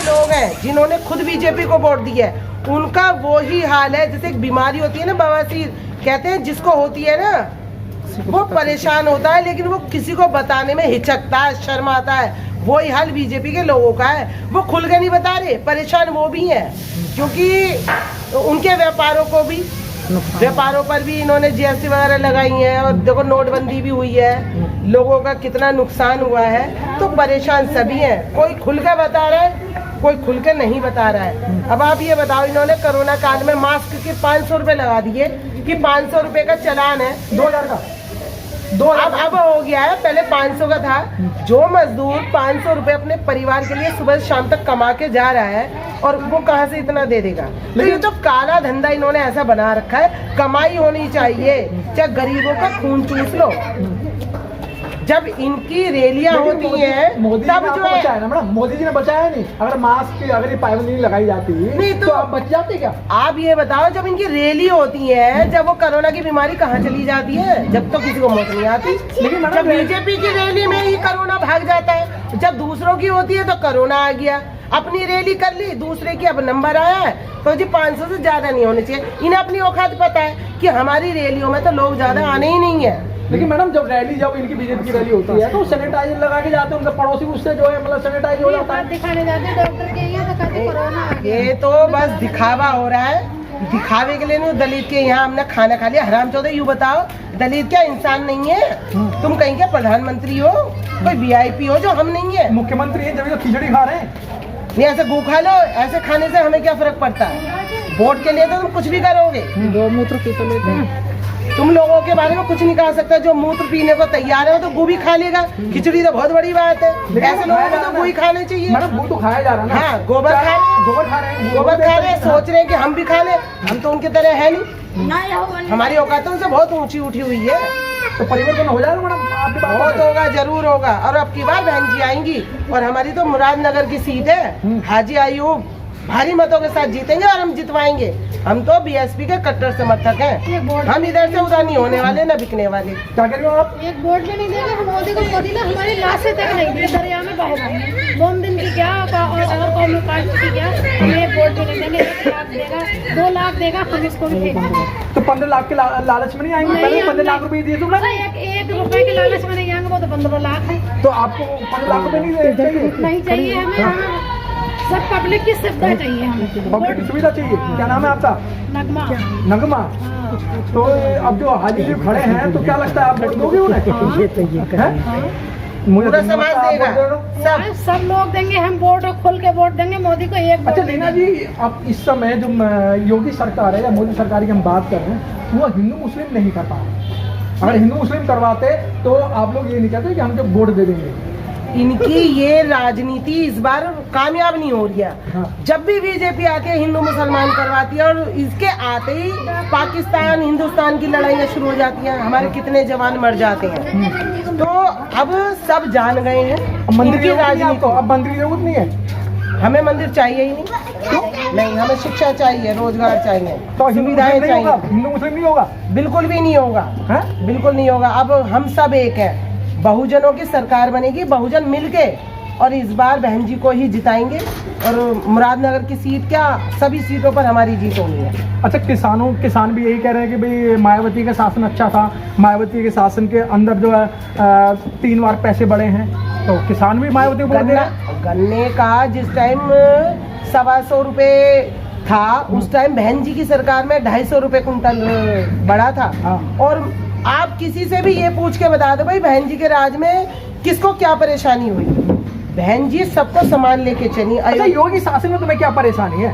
लोग हैं जिन्होंने खुद बीजेपी को वोट दिया है, उनका वो ही हाल है। जैसे एक बीमारी होती है ना बवासीर, कहते हैं जिसको होती है ना वो परेशान होता है, लेकिन वो किसी को बताने में हिचकता है, शर्माता है। वही हाल बीजेपी के लोगों का है। वो खुल के नहीं बता रहे, परेशान वो भी हैं, क्योंकि उनके व्यापारों पर भी इन्होंने जीएसटी वगैरह लगाई है। और देखो नोटबंदी भी हुई है, लोगों का कितना नुकसान हुआ है। तो परेशान सभी हैं, कोई खुल कर बता रहा है, कोई खुल कर नहीं बता रहा है। अब आप ये बताओ, इन्होंने कोरोना काल में मास्क के 500 रुपए लगा दिए कि 500 रुपए का चालान है, 2000 का 2000 अब हो गया है, पहले 500 का था। जो मजदूर 500 रुपए अपने परिवार के लिए सुबह शाम तक कमा के जा रहा है, और वो कहाँ से इतना दे देगा। तो ये तो काला धंधा इन्होंने ऐसा बना रखा है। कमाई होनी चाहिए, चाहे गरीबों का खून चूस लो। जब इनकी रैलियां होती हैं तब जो है ना मैडम, मोदी जी ने बचाया नहीं। अगर मास्क की अगर ये पाबंदी नहीं लगाई जाती नहीं तो आप बच जाते क्या? आप ये बताओ, जब इनकी रैली होती है, जब वो कोरोना की बीमारी कहाँ चली जाती है? जब तो किसी को मौत नहीं आती। लेकिन जब बीजेपी की रैली में ही कोरोना भाग जाता है, जब दूसरों की होती है तो कोरोना आ गया। अपनी रैली कर ली, दूसरे की अब नंबर आया है, तो जी 500 से ज्यादा नहीं होने चाहिए। इन्हें अपनी औकात पता है कि हमारी रैलियों में तो लोग ज्यादा आने ही नहीं है। लेकिन मैडम जब इनकी बीजेपी की रैली होती है तो सैनिटाइजर लगा के जाते हैं, उनके पड़ोसी उससे जो है मतलब सैनिटाइज हो जाता है। दिखाने जाते हैं डॉक्टर के यहाँ तो कहते कोरोना आ गया। ये तो बस दिखावा हो रहा है, दिखावे के लिए। नहीं, दलित के यहाँ हमने खाना खा लिया। हरामचौदे यूँ बताओ, दलित क्या इंसान नहीं है? तुम कहीं के प्रधानमंत्री हो, कोई वीआईपी हो जो हम नहीं है? मुख्यमंत्री है, जब तो खिचड़ी खा रहे हैं। नहीं, ऐसे गू खा लो, ऐसे खाने से हमें क्या फर्क पड़ता है? वोट के लिए तो तुम कुछ भी करोगे। गौमूत्र पी तो लेते हैं। तुम लोगों के बारे में कुछ नहीं कह सकता। जो मूत्र पीने को तैयार है तो गू भी खा लेगा। खिचड़ी तो बहुत बड़ी बात है, ऐसे लोगों को तो गू ही खाने चाहिए। मैडम गू तो खाया जा रहा है ना। हाँ, गोबर खा रहे हैं, सोच रहे हैं कि हम भी खा लें। हम तो उनकी तरह है नहीं, हमारी औकातों से बहुत ऊंची उठी हुई है। तो परिवर्तन हो जाएगा मैडम, आपकी बात बहुत होगा, जरूर होगा। और अब की बार बहन जी आएंगी, और हमारी तो मुरादनगर की सीट है, हाजी आयूब भारी मतों के साथ जीतेंगे और हम जितवाएंगे। हम तो बीएसपी के कट्टर समर्थक हैं। हम इधर से उधर नहीं होने वाले, न बिकने वाले। क्या कह रहे हो आप? एक वोट भी नहीं देंगे हम मोदी को। मोदी ने हमारी लाशें तक नहीं दी, दरिया में बह गई। 2 दिन की क्या और कौमी पार्टी की क्या, हमें एक वोट भी नहीं देंगे। 1 लाख देगा, 2 लाख देगा, हम इसको भी देंगे। तो 15 लाख के लालच में नहीं आएंगे? पहले 15 लाख रुपए दिए तुमने। 1 रुपए के लालच में नहीं आएंगे, वो तो 15 लाख है। तो आपको 15 लाख रुपए नहीं चाहिए हमें। सब पब्लिक की सुविधा चाहिए हमें, पब्लिक की सुविधा चाहिए। क्या नाम है आपका? नगमा। तो अब जो हाजी जी खड़े हैं, तो क्या लगता है आप वोट दोगे उन्हें? पूरा समाज देगा, सब लोग देंगे। हम वोट खोल के वोट देंगे मोदी को। एक अच्छा लीना जी, अब इस समय जो योगी सरकार है या मोदी सरकार की हम बात कर रहे हैं, वो हिंदू मुस्लिम नहीं कर पा रहे। अगर हिंदू मुस्लिम करवाते तो आप लोग ये नहीं कहते कि हम जब वोट दे देंगे। इनकी ये राजनीति इस बार कामयाब नहीं हो रही है। हाँ। जब भी बीजेपी आती है हिंदू मुसलमान करवाती है, और इसके आते ही पाकिस्तान हिंदुस्तान की लड़ाइयाँ शुरू हो जाती हैं। हमारे कितने जवान मर जाते हैं। तो अब सब जान गए हैं मंदिर की राजनीति को। अब मंदिर की जरूरत नहीं है, हमें मंदिर चाहिए ही नहीं। नहीं, हमें शिक्षा चाहिए, रोजगार चाहिए, तो सुविधाएं चाहिए। हिंदू मुस्लिम नहीं होगा? बिल्कुल भी नहीं होगा, बिल्कुल नहीं होगा। अब हम सब एक हैं, बहुजनों की सरकार बनेगी, बहुजन मिलके, और इस बार बहन जी को ही जिताएंगे। और मुरादनगर की सीट क्या, सभी सीटों पर हमारी जीत होनी है। अच्छा, किसान भी यही कह रहे हैं कि भाई मायावती का शासन अच्छा था, मायावती के शासन के अंदर जो है 3 बार पैसे बढ़े हैं, तो किसान भी मायावती को गन्ने का जिस टाइम 125 रुपए था, उस टाइम बहन जी की सरकार में 250 रुपए कुंटल बढ़ा था। और आप किसी से भी ये पूछ के बता दो भाई बहन जी के राज में किसको क्या परेशानी हुई। बहन जी सबको सामान लेके चली। अच्छा, योगी शासन में तुम्हें क्या परेशानी है?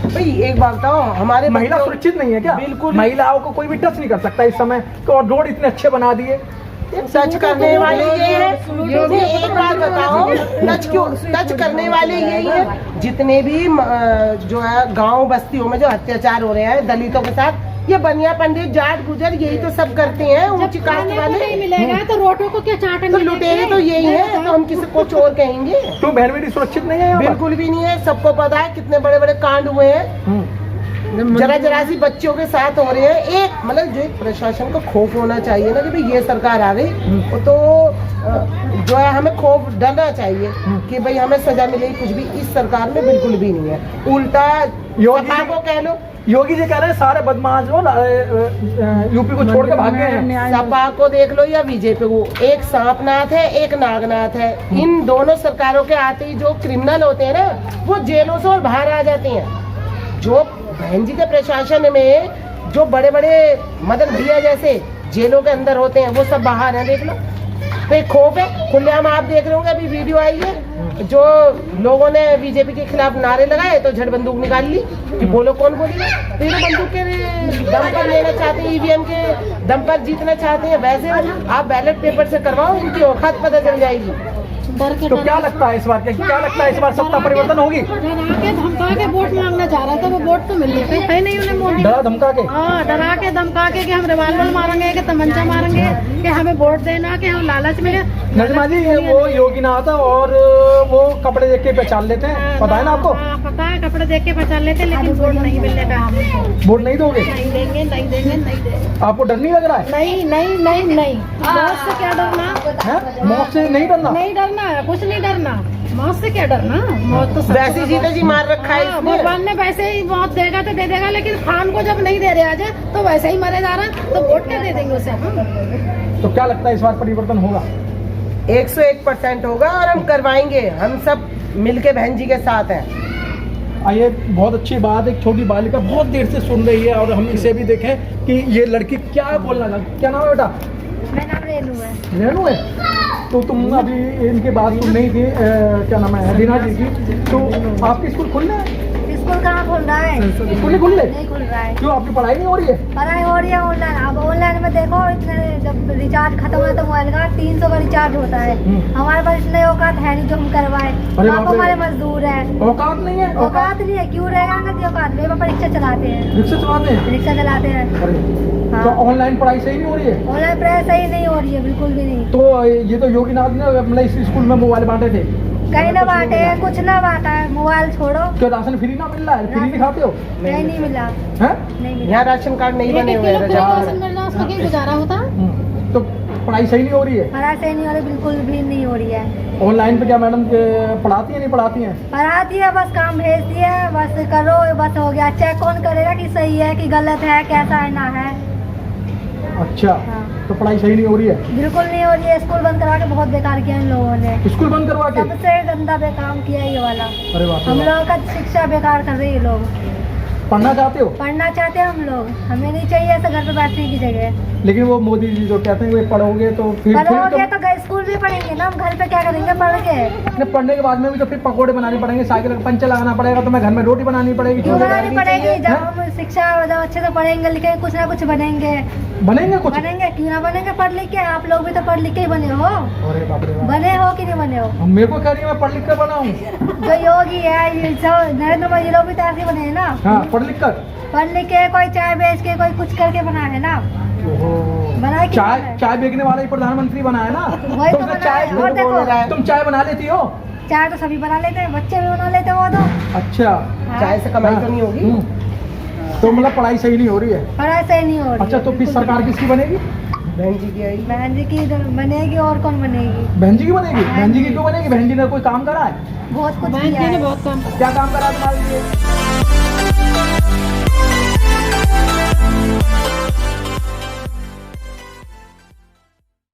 भाई एक बात बताओ, हमारे महिला सुरक्षित नहीं है क्या? बिल्कुल, महिलाओं को कोई भी टच नहीं कर सकता इस समय। तो और रोड इतने अच्छे बना दिए। टच करने वाले ये है। एक बात बताओ, टच करने वाले यही है। जितने भी जो है गांव बस्तियों में जो अत्याचार हो रहे हैं दलितों के साथ, ये बनिया पंडित जाट गुजर यही तो सब करते हैं। ऊंची कास्ट वाले नहीं मिलेगा तो रोटों को क्या चाटेंगे? तो लुटेरे तो यही है, तो हम किसी को चोर कहेंगे? तो बहन बेटी सुरक्षित नहीं है? बिल्कुल भी नहीं है। सबको पता है कितने बड़े बड़े कांड हुए हैं। जरा जरा सी बच्चों के साथ हो रहे हैं। एक मतलब जो एक प्रशासन को खौफ होना चाहिए ना कि भाई ये सरकार आ गई तो जो है हमें खौफ डरना चाहिए कि भाई हमें सजा मिलेगी, कुछ भी इस सरकार में बिल्कुल भी नहीं है। उल्टा सपा को कह लो, योगी जी कह रहे हैं सारे बदमाश जो यूपी को छोड़ के भाग गए हैं। सपा को देख लो या बीजेपी को, एक सांपनाथ है एक नागनाथ है। इन दोनों सरकारों के आते ही जो क्रिमिनल होते हैं ना वो जेलों से और बाहर आ जाते हैं। जो बहन जी के प्रशासन में जो बड़े बड़े मदन भैया जैसे जेलों के अंदर होते हैं वो सब बाहर हैं, देख लो। तो एक खौफ है खुलेआम, आप देख रहे होंगे अभी वीडियो आई है जो लोगों ने बीजेपी के खिलाफ नारे लगाए तो झड़ बंदूक निकाल ली कि बोलो कौन बोलेगा। तो ये बंदूक के दम पर लेना चाहते हैं, ईवीएम के दम पर जीतना चाहते हैं। वैसे आप बैलेट पेपर से करवाओ, इनकी औकात पता चल जाएगी। तो क्या लगता है इस बार, क्या लगता है इस बार सत्ता परिवर्तन होगी? डरा के धमका के वोट मांगना चाह रहा था, वो वोट तो मिल गए है नहीं उन्हें मोदी। डरा धमका के, हाँ डरा के धमका के कि हम रिवाल्वर मारेंगे कि तमंचा मारेंगे कि हमें वोट देना कि हम लालच मिले। नजमा जी वो योगी ना आता और वो कपड़े देख के पहचान लेते हैं, पता है ना आपको? पता है कपड़े देख के पहचान लेते हैं, लेकिन वोट नहीं मिलने का हमें। वोट नहीं दोगे? नहीं देंगे नहीं देंगे नहीं देंगे। आपको डर नहीं लग रहा है? नहीं नहीं नहीं नहीं, मौत से क्या डरना है? मौत से नहीं डरना? नहीं डरना है, कुछ नहीं डरना। मौत से क्या डरना, मौत तो वैसे जीते जी मार रखा है इसने। भगवान ने वैसे ही मौत देगा तो दे देगा, लेकिन खान को जब नहीं दे रहे आज तो वैसे ही मरे जा रहा है, तो वोट क्या दे देंगे उसे हम? तो क्या लगता है इस बार परिवर्तन होगा? 101% होगा और हम करवाएंगे, हम सब मिलके बहन जी के साथ हैं। आइए, बहुत अच्छी बात, एक छोटी बालिका बहुत देर से सुन रही है और हम इसे भी देखें कि ये लड़की क्या बोलना चाहती। क्या नाम है बेटा? मेरा नाम रेनू है। रेनू है। तो तुम अभी इनके बात सुन नहीं थी, क्या नाम है, रीना जी की। तो आपकी स्कूल खुल रहा है? स्कूल कहाँ खुल रहा है? स्कूल नहीं खुल रहे? नहीं खुल रहा है। क्यों, आपकी पढ़ाई नहीं हो रही है? पढ़ाई हो रही है ऑनलाइन। अब ऑनलाइन में देखो इतने जब रिचार्ज खत्म होता है मोबाइल का 300 का रिचार्ज होता है। हमारे पास इतने औकात है नहीं जो हम करवाए। पापा हमारे मजदूर है। औकात नहीं है? औकात नहीं है, क्यों रहेगा अंकल की औकात? मेरे पापा रिक्शा चलाते हैं। रिक्शा चलाते हैं? रिक्शा चलाते हैं। अरे तो ऑनलाइन पढ़ाई सही नहीं हो रही है? ऑनलाइन पढ़ाई सही नहीं हो रही है, बिल्कुल भी नहीं। तो ये तो योगीनाथ ने मतलब इस स्कूल में मोबाइल बांटे थे। कहीं ना बांटे है, कुछ ना बांटा है, मोबाइल छोड़ो। क्यों, राशन फ्री ना मिल रहा है? फ्री नहीं खाते हो? नहीं मिला है? नहीं मिला। यहाँ राशन कार्ड नहीं बने हुए हैं। राशन मिलना उसका क्या गुजारा होता? तो पढ़ाई सही नहीं हो रही है? पढ़ाई सही नहीं हो रही, बिल्कुल भी नहीं हो रही है। ऑनलाइन पे क्या मैडम पढ़ाती है, नहीं पढ़ाती हैं? पढ़ाती है, बस काम भेजती है, बस करो बस हो गया। चेक कौन करेगा कि सही है कि गलत है, कैसा है ना है। अच्छा, तो पढ़ाई सही नहीं हो रही है? बिल्कुल नहीं हो रही है। स्कूल बंद करवा के बहुत बेकार किया इन लोगों ने। स्कूल बंद करवा के? सबसे गंदा बेकाम किया ये वाला। अरे बाप रे हम बाप। लोगों का शिक्षा बेकार कर रहे हैं ये लोग। पढ़ना चाहते हो? पढ़ना चाहते हैं हम लोग, हमें नहीं चाहिए ऐसा घर पे बैठने की जगह। लेकिन वो मोदी जी जो कहते हैं वो पढ़ोगे तो फिर पढ़ोगे तो स्कूल भी पढ़ेंगे ना, हम घर पे क्या करेंगे पढ़ के? पढ़ने के बाद में भी तो फिर पकौड़े बनाने पड़ेंगे, साइकिल का पंचर लगाना पड़ेगा, तो मैं घर में रोटी बनानी पड़ेगी। क्यों बनानी पड़ेगी? जब हम शिक्षा जब अच्छे से पढ़ेंगे लिखेंगे कुछ ना कुछ बनेंगे। बनेंगे कुछ? बनेंगे, क्यों ना बनेंगे पढ़ लिख के। आप लोग भी तो पढ़ लिख के ही बने हो। अरे बाप रे बाप। बने हो कि नहीं बने हो? मेरे को कह रही है मैं पढ़ लिख कर बना हूँ। जो योगी है ये सब नरेंद्र मोदी लोग भी तो ऐसे बने हैं ना। हाँ, पढ़ लिख कर। पढ़ लिख के कोई चाय बेच के कोई कुछ करके बना है ना। बना है कि चाय बना है? चाय बेचने वाला ही प्रधानमंत्री बना है ना। वही तो बना है। और देखो तुम चाय बना लेती हो? चाय तो सभी बना लेते हैं, बच्चे भी बना लेते हैं वो तो। अच्छा, चाय से कमाई तो नहीं होगी। तो मतलब पढ़ाई सही नहीं हो रही है? पढ़ाई सही नहीं हो रही। अच्छा, तो फिर सरकार किसकी बनेगी? बहन जी की आई। बहन जी की बनेगी, और कौन बनेगी? बहन जी की बनेगी। बहन जी की क्यों बनेगी? बहन जी ने कोई काम करा है? बहुत कुछ किया है। बहुत काम। क्या काम करा है तुम्हारे लिए?